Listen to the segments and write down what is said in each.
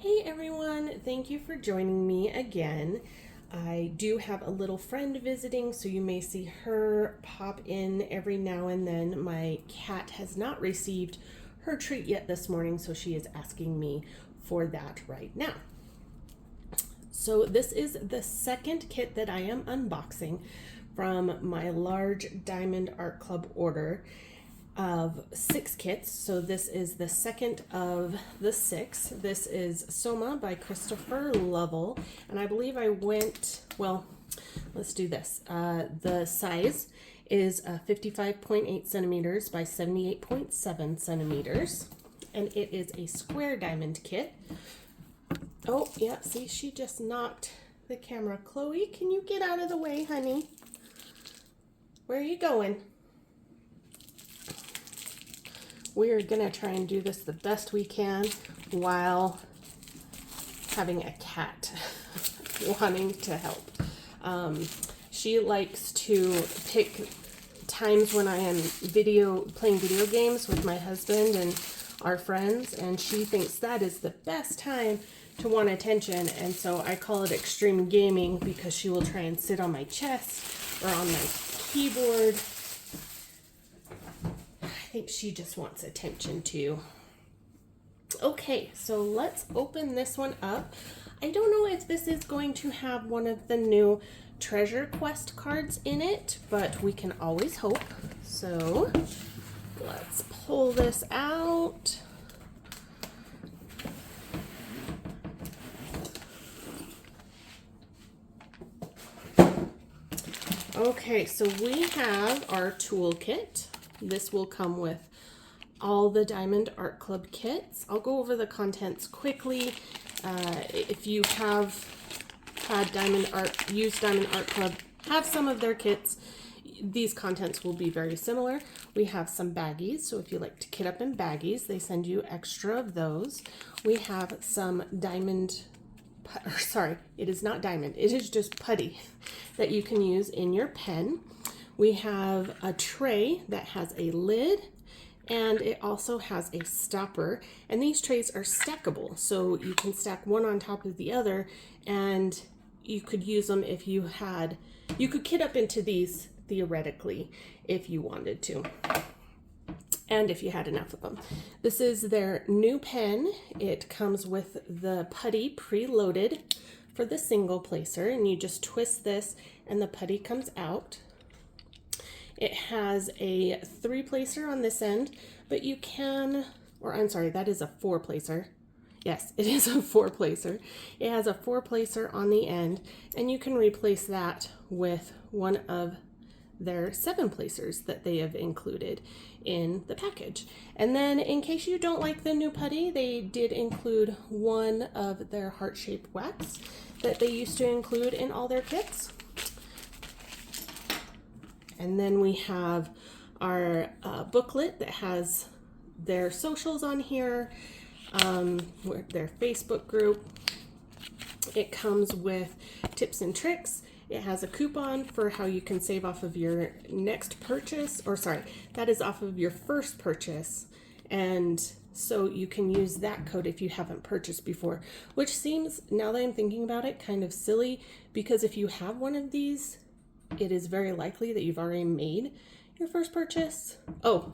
Hey everyone, thank you for joining me again. I do have a little friend visiting, so you may see her pop in every now and then. My cat has not received her treat yet this morning, so she is asking me for that right now. So this is the second kit that I am unboxing from my large Diamond Art Club order of 6 kits. So this is the second of the 6. This is Soma by Christopher Lovell, and I believe I went, well, let's do this. The size is 55.8 centimeters by 78.7 centimeters, and it is a square diamond kit. Oh, yeah, see, she just knocked the camera. Chloe, can you get out of the way, honey? Where are you going? We're gonna try and do this the best we can while having a cat wanting to help. She likes to pick times when I am playing video games with my husband and our friends, and she thinks that is the best time to want attention, and so I call it extreme gaming because she will try and sit on my chest or on my keyboard. I think she just wants attention too. Okay, so let's open this one up. I don't know if this is going to have one of the new Treasure Quest cards in it, but we can always hope. So let's pull this out. Okay, so we have our toolkit. This will come with all the Diamond Art Club kits. I'll go over the contents quickly. If you have had used Diamond Art Club, have some of their kits, these contents will be very similar. We have some baggies, so if you like to kit up in baggies, they send you extra of those. We have some diamond, it is not diamond, it is just putty that you can use in your pen. We have a tray that has a lid, and it also has a stopper, and these trays are stackable, so you can stack one on top of the other, and you could use them if you could kit up into these theoretically if you wanted to, and if you had enough of them. This is their new pen. It comes with the putty preloaded for the single placer, and you just twist this and the putty comes out. It has a 3-placer on this end, but you can, or I'm sorry, that is a 4-placer. Yes, it is a 4-placer. It has a 4-placer on the end, and you can replace that with one of their 7-placers that they have included in the package. And then in case you don't like the new putty, they did include one of their heart-shaped wax that they used to include in all their kits. And then we have our booklet that has their socials on here, their Facebook group. It comes with tips and tricks. It has a coupon for how you can save off of your next purchase, or sorry, that is off of your first purchase. And so you can use that code if you haven't purchased before, which seems, now that I'm thinking about it, kind of silly, because if you have one of these, it is very likely that you've already made your first purchase. Oh,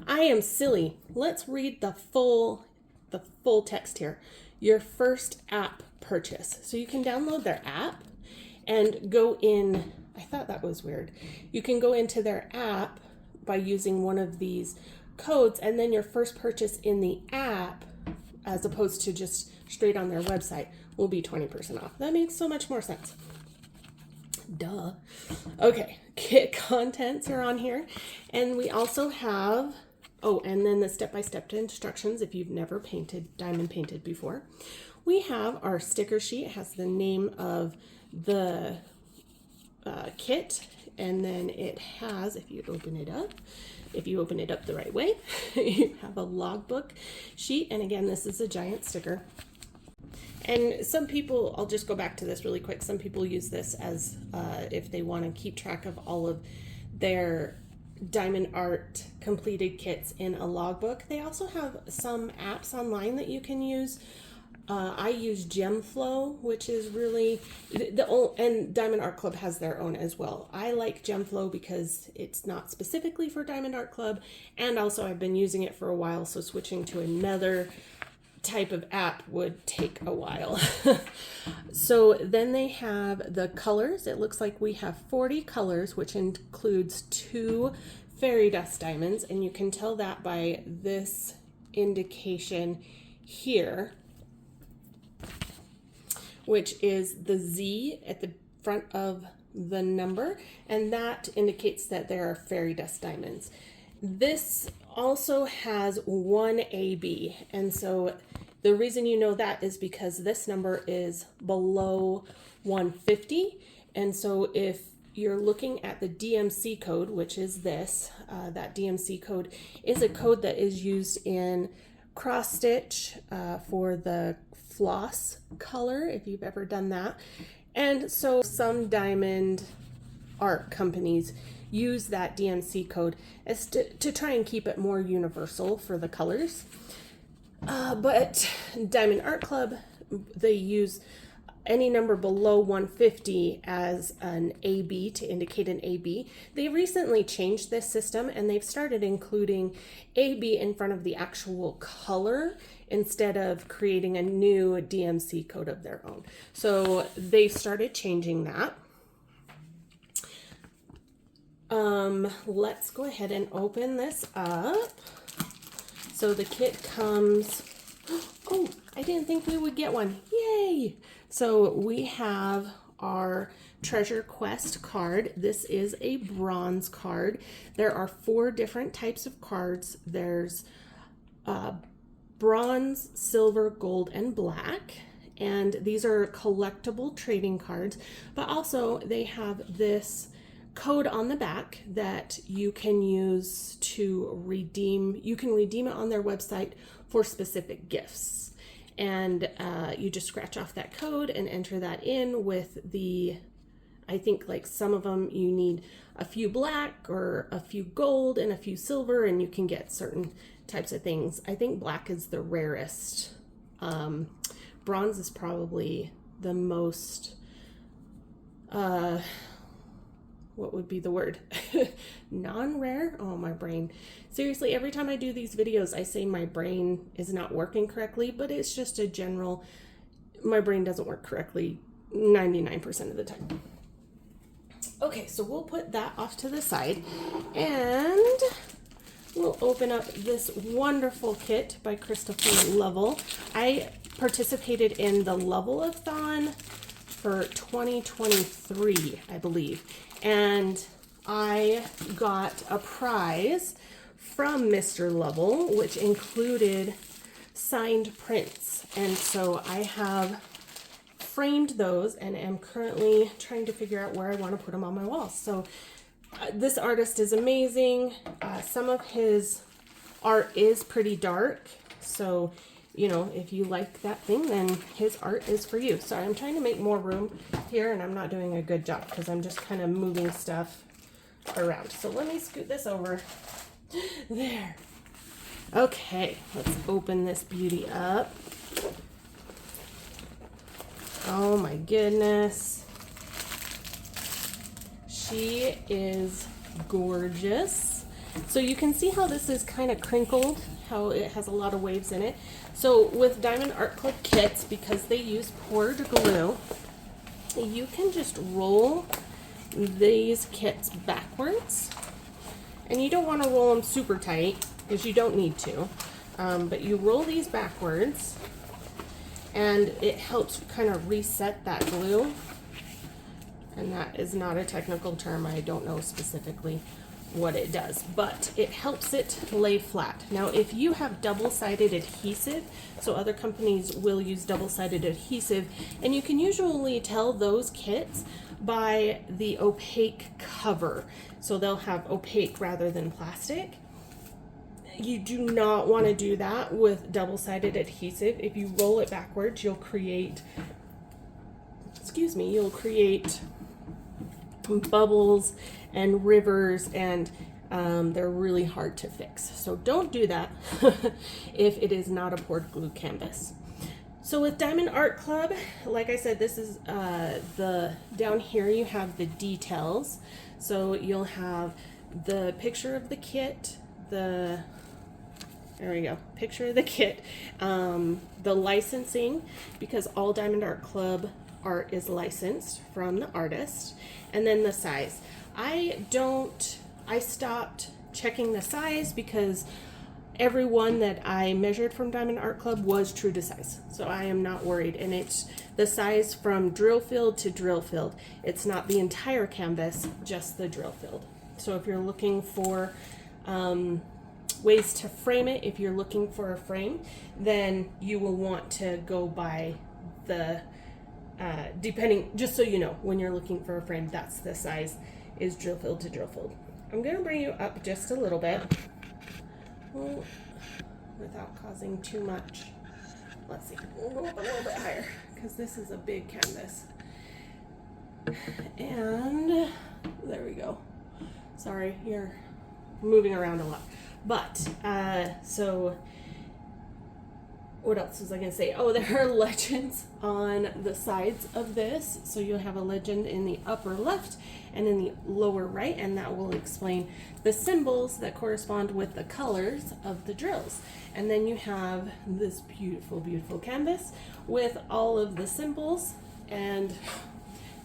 I am silly. Let's read the full text here. Your first app purchase. So you can download their app and go in. I thought that was weird. You can go into their app by using one of these codes, and then your first purchase in the app, as opposed to just straight on their website, will be 20% off. That makes so much more sense. Duh. Okay, kit contents are on here, and we also have, and then the step-by-step instructions if you've never diamond painted before. We have our sticker sheet. It has the name of the kit, and then it has, if you open it up the right way, you have a logbook sheet, and again, this is a giant sticker. And some people, I'll just go back to this really quick, some people use this as if they want to keep track of all of their diamond art completed kits in a logbook. They also have some apps online that you can use I use Gem Flow, which is really and Diamond Art Club has their own as well. I like Gem Flow because it's not specifically for Diamond Art Club, and also I've been using it for a while, so switching to another type of app would take a while. So then they have the colors. It looks like we have 40 colors, which includes 2 fairy dust diamonds, and you can tell that by this indication here, which is the Z at the front of the number, and that indicates that there are fairy dust diamonds. This also has 1 AB, and so the reason you know that is because this number is below 150, and so if you're looking at the DMC code, which is this, that DMC code is a code that is used in cross stitch for the floss color, if you've ever done that. And so some diamond art companies use that DMC code as to try and keep it more universal for the colors. But Diamond Art Club, they use any number below 150 as an AB to indicate an AB. They recently changed this system and they've started including AB in front of the actual color instead of creating a new DMC code of their own. So they've started changing that. Let's go ahead and open this up. So the kit comes, oh, I didn't think we would get one. Yay! So we have our Treasure Quest card. This is a bronze card. There are 4 different types of cards. There's bronze, silver, gold, and black. And these are collectible trading cards, but also they have this code on the back that you can use to redeem. You can redeem it on their website for specific gifts. And you just scratch off that code and enter that in with the, I think like some of them you need a few black or a few gold and a few silver, and you can get certain types of things. I think black is the rarest. Bronze is probably the most, what would be the word? Non-rare? Oh, my brain. Seriously, every time I do these videos, I say my brain is not working correctly, but it's just a general, my brain doesn't work correctly 99% of the time. Okay, so we'll put that off to the side and we'll open up this wonderful kit by Christopher Lovell. I participated in the Lovell-a-thon for 2023, I believe. And I got a prize from Mr. Lovell, which included signed prints. And so I have framed those and am currently trying to figure out where I want to put them on my walls. So this artist is amazing. Some of his art is pretty dark. So, you know, if you like that thing, then his art is for you. Sorry, I'm trying to make more room here and I'm not doing a good job because I'm just kind of moving stuff around. So let me scoot this over. There. Okay, let's open this beauty up. Oh my goodness. She is gorgeous. So you can see how this is kind of crinkled, how it has a lot of waves in it. So with Diamond Art Club kits, because they use poured glue, you can just roll these kits backwards. And you don't want to roll them super tight because you don't need to. But you roll these backwards and it helps kind of reset that glue. And that is not a technical term. I don't know specifically what it does, but it helps it lay flat. Now, if you have double-sided adhesive, so other companies will use double-sided adhesive, and you can usually tell those kits by the opaque cover. So they'll have opaque rather than plastic. You do not want to do that with double-sided adhesive. If you roll it backwards, you'll create, you'll create bubbles and rivers, and they're really hard to fix. So don't do that if it is not a poured glue canvas. So with Diamond Art Club, like I said, this is down here you have the details. So you'll have the picture of the kit, there we go, picture of the kit, the licensing, because all Diamond Art Club art is licensed from the artist, and then the size. I stopped checking the size because every one that I measured from Diamond Art Club was true to size. So I am not worried. And it's the size from drill field to drill field. It's not the entire canvas, just the drill field. So if you're looking for ways to frame it, if you're looking for a frame, then you will want to go by the, depending, just so you know, when you're looking for a frame, that's the size, is drill field to drill field. I'm going to bring you up just a little bit. Well, without causing too much. Let's see, we'll go up a little bit higher because this is a big canvas. And there we go. Sorry, you're moving around a lot. But, so what else was I going to say? Oh, there are legends on the sides of this. So you'll have a legend in the upper left and in the lower right, and that will explain the symbols that correspond with the colors of the drills. And then you have this beautiful, beautiful canvas with all of the symbols. And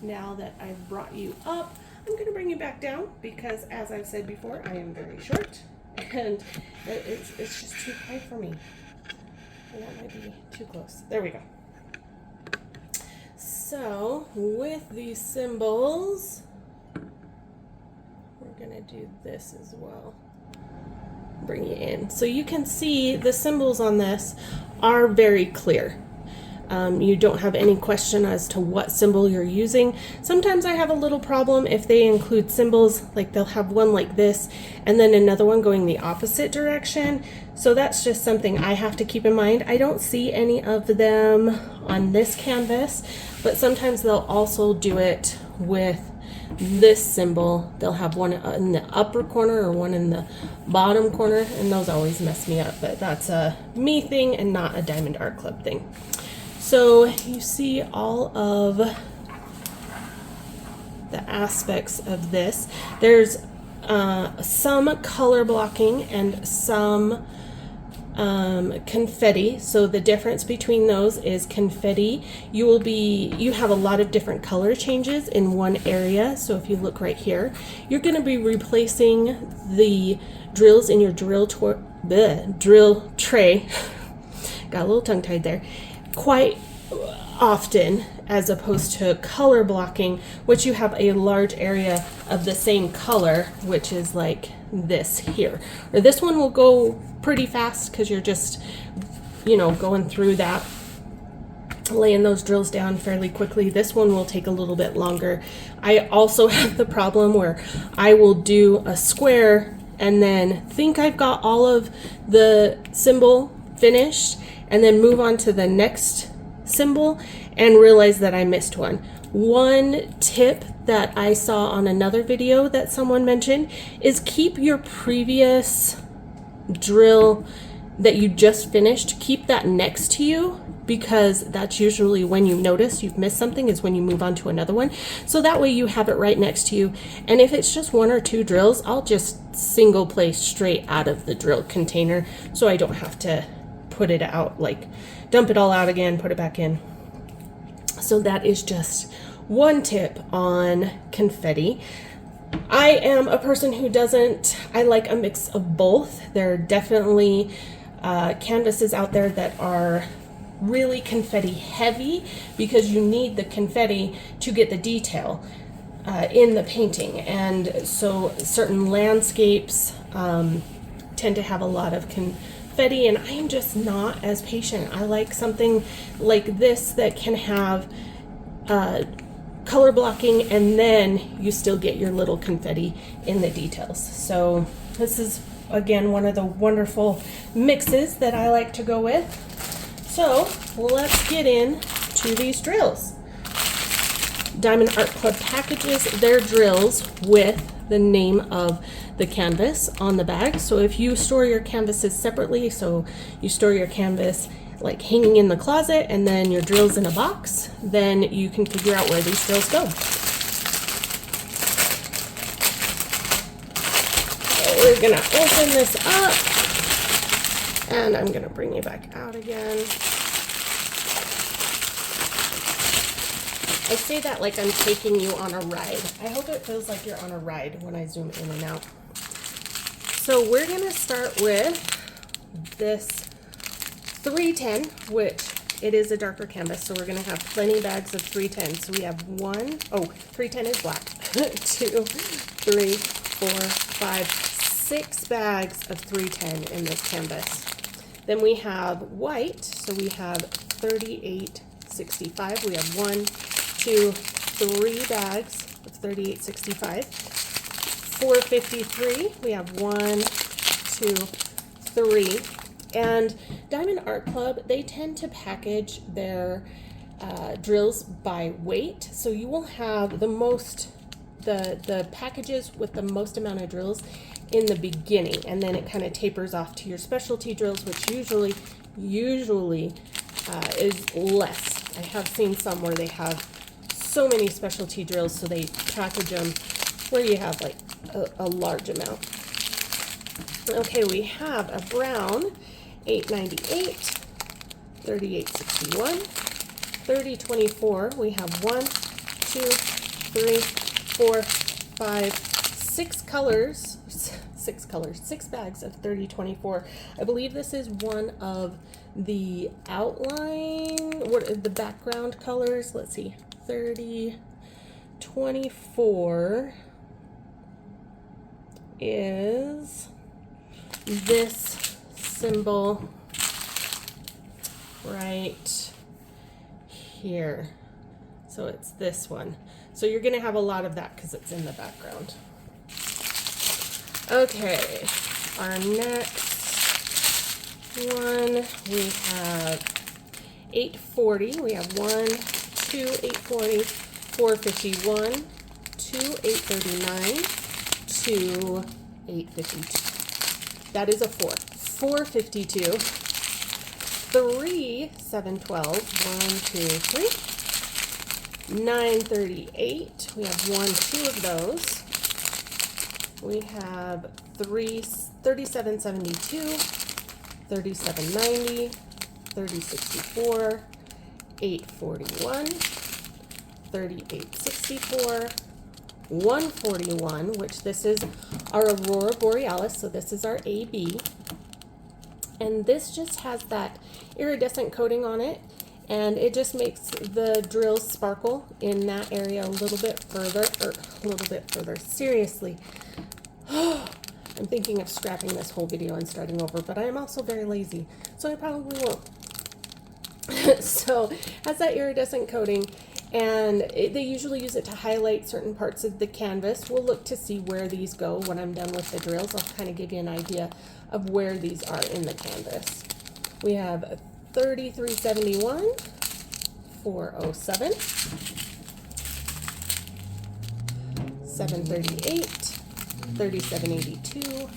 now that I've brought you up, I'm going to bring you back down because, as I've said before, I am very short and it's just too high for me. And that might be too close. There we go. So with these symbols, we're going to do this as well. Bring you in. So you can see the symbols on this are very clear. You don't have any question as to what symbol you're using. Sometimes I have a little problem if they include symbols, like they'll have one like this and then another one going the opposite direction. So that's just something I have to keep in mind. I don't see any of them on this canvas, but sometimes they'll also do it with this symbol. They'll have one in the upper corner or one in the bottom corner, and those always mess me up, but that's a me thing and not a Diamond Art Club thing. So you see all of the aspects of this. There's some color blocking and some confetti. So the difference between those is confetti. You have a lot of different color changes in one area. So if you look right here, you're going to be replacing the drills in your drill tray. Got a little tongue-tied there. Quite often, as opposed to color blocking, which you have a large area of the same color, which is like this here. Or this one will go pretty fast because you're just, going through that, laying those drills down fairly quickly. This one will take a little bit longer. I also have the problem where I will do a square and then think I've got all of the symbol finished, and then move on to the next symbol and realize that I missed one. One tip that I saw on another video that someone mentioned is keep your previous drill that you just finished, keep that next to you, because that's usually when you notice you've missed something, is when you move on to another one. So that way you have it right next to you. And if it's just one or two drills, I'll just single place straight out of the drill container so I don't have to put it out, like dump it all out again, put it back in. So that is just one tip on confetti. I am a person who I like a mix of both. There are definitely canvases out there that are really confetti heavy because you need the confetti to get the detail in the painting. And so certain landscapes tend to have a lot of confetti, and I am just not as patient. I like something like this that can have color blocking, and then you still get your little confetti in the details. So this is, again, one of the wonderful mixes that I like to go with. So let's get into these drills. Diamond Art Club packages their drills with the name of the canvas on the bag. So if you store your canvases separately, so you store your canvas like hanging in the closet and then your drills in a box, then you can figure out where these drills go. So we're gonna open this up, and I'm gonna bring you back out again. I say that like I'm taking you on a ride. I hope it feels like you're on a ride when I zoom in and out. So we're gonna start with this 310, which it is a darker canvas, so we're gonna have plenty bags of 310. So we have 310 is black, 2, 3, 4, 5, 6 bags of 310 in this canvas. Then we have white, so we have 3865. We have 1, 2, 3 bags of 3865. 453, we have 1, 2, 3. And Diamond Art Club, they tend to package their drills by weight. So you will have the packages with the most amount of drills in the beginning, and then it kind of tapers off to your specialty drills, which usually is less. I have seen some where they have so many specialty drills, so they package them where you have like a large amount. Okay, we have a brown 898, 3861, 3024. We have 1, 2, 3, 4, 5, 6 colors. 6 bags of 3024. I believe this is one of the outline, the background colors. Let's see, 3024 is this symbol right here. So it's this one. So you're going to have a lot of that because it's in the background. Okay, our next one, we have 840. We have 1, 2, 840, 451, 2, 839, 2, 852. That is a 4. 452, 3, 712, 1, 2, 3, 938. We have 1, 2 of those. We have 3772, 3790, 3064, 841, 3864, 141, which this is our Aurora Borealis, so this is our AB. And this just has that iridescent coating on it, and it just makes the drills sparkle in that area a little bit further, Seriously. I'm thinking of scrapping this whole video and starting over, but I am also very lazy, so I probably won't. So, has that iridescent coating, and they usually use it to highlight certain parts of the canvas. We'll look to see where these go when I'm done with the drills. I'll kind of give you an idea of where these are in the canvas. We have 3371, 407, 738, 3782,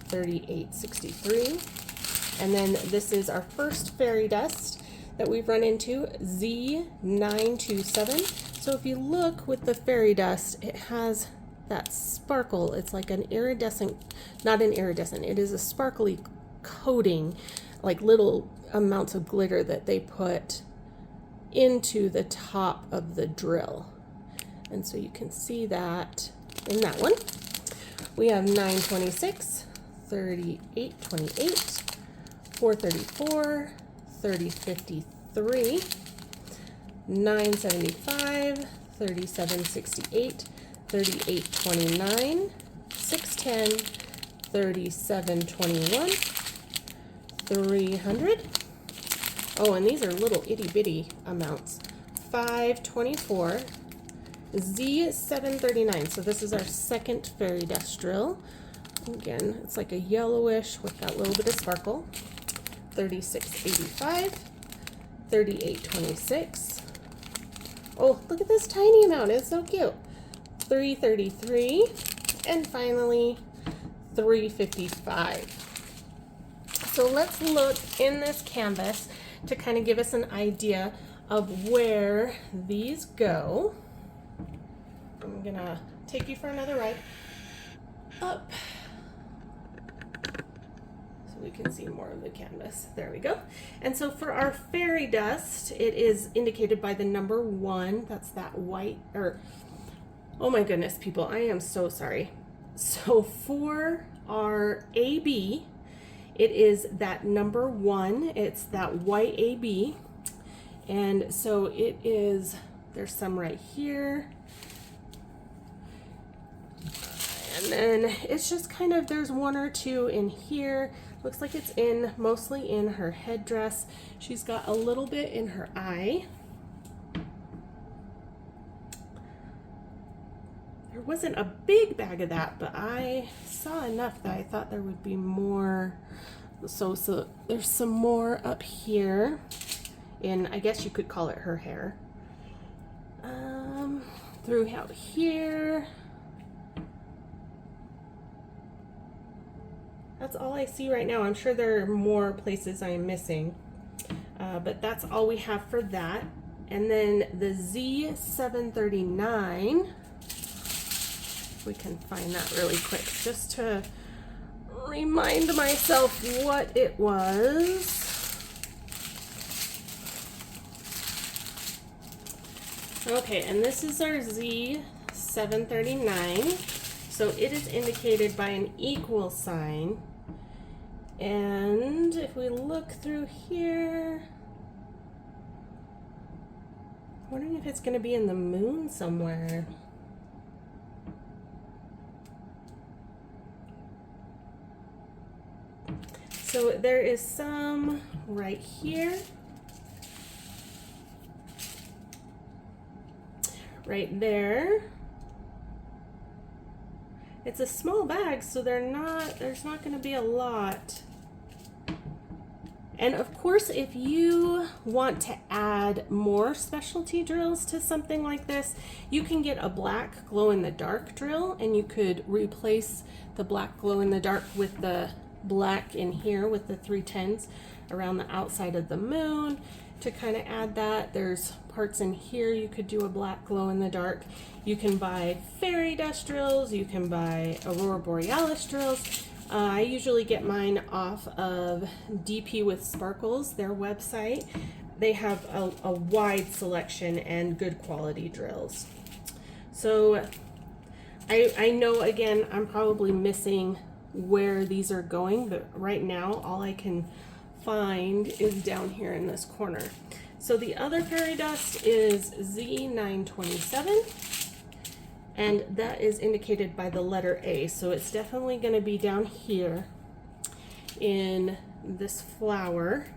3863, and then this is our first fairy dust that we've run into, Z927. So if you look with the fairy dust, it has that sparkle. It's like an iridescent, not an iridescent, it is a sparkly coating, like little amounts of glitter that they put into the top of the drill. And so you can see that in that one. We have 926, 3828, 434, 3053, 975, 3768, 3829, 610, 3721, 300. Oh, and these are little itty bitty amounts. 524, Z739. So this is our second fairy dust drill. Again, it's like a yellowish with that little bit of sparkle. 3685, 3826. Oh, look at this tiny amount. It's so cute. 333, and finally 355. So let's look in this canvas to kind of give us an idea of where these go. I'm gonna take you for another ride up so we can see more of the canvas. There we go. And so for our fairy dust, it is indicated by the number 1. That's that white, or oh my goodness, people, I am so sorry. So for our AB, it is that number 1. It's that white AB. And so it is, there's some right here. And then it's just kind of, there's 1 or 2 in here. Looks like it's mostly in her headdress. She's got a little bit in her eye. There wasn't a big bag of that, but I saw enough that I thought there would be more. So there's some more up here in, I guess you could call it her hair. Through out here. That's all I see right now. I'm sure there are more places I am missing, but that's all we have for that. And then the Z739, if we can find that really quick, just to remind myself what it was. Okay, and this is our Z739. So it is indicated by an equal sign. And if we look through here, I'm wondering if it's going to be in the moon somewhere. So there is some right here. Right there. It's a small bag, so there's not going to be a lot. And of course, if you want to add more specialty drills to something like this, you can get a black glow-in-the-dark drill, and you could replace the black glow-in-the-dark with the black in here with the 310s around the outside of the moon to kind of add that. There's parts in here you could do a black glow-in-the-dark. You can buy fairy dust drills, you can buy aurora borealis drills. I usually get mine off of DP with Sparkles, their website. They have a wide selection and good quality drills. So I know, again, I'm probably missing where these are going, but right now all I can find is down here in this corner. So the other fairy dust is Z927, and that is indicated by the letter A. So it's definitely going to be down here in this flower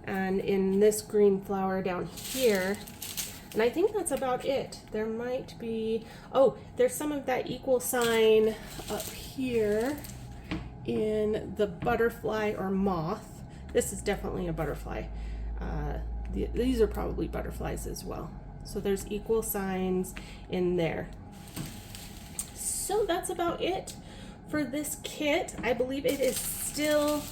and in this green flower down here. And I think that's about it. There might be, oh, there's some of that equal sign up here in the butterfly or moth. This is definitely a butterfly. These are probably butterflies as well. So there's equal signs in there. So that's about it for this kit. I believe it is still,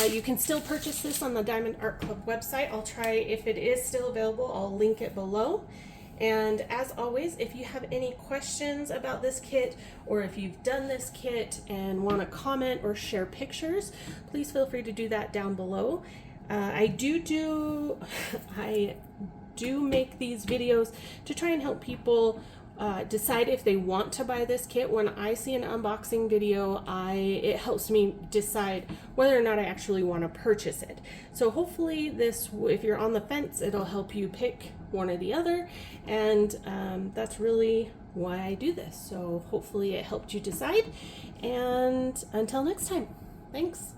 you can still purchase this on the Diamond Art Club website. I'll try, if it is still available, I'll link it below. And as always, if you have any questions about this kit, or if you've done this kit and want to comment or share pictures, please feel free to do that down below. I do make these videos to try and help people decide if they want to buy this kit. When I see an unboxing video, it helps me decide whether or not I actually want to purchase it. So hopefully this, if you're on the fence, it'll help you pick one or the other, and that's really why I do this. So hopefully it helped you decide, and until next time, thanks.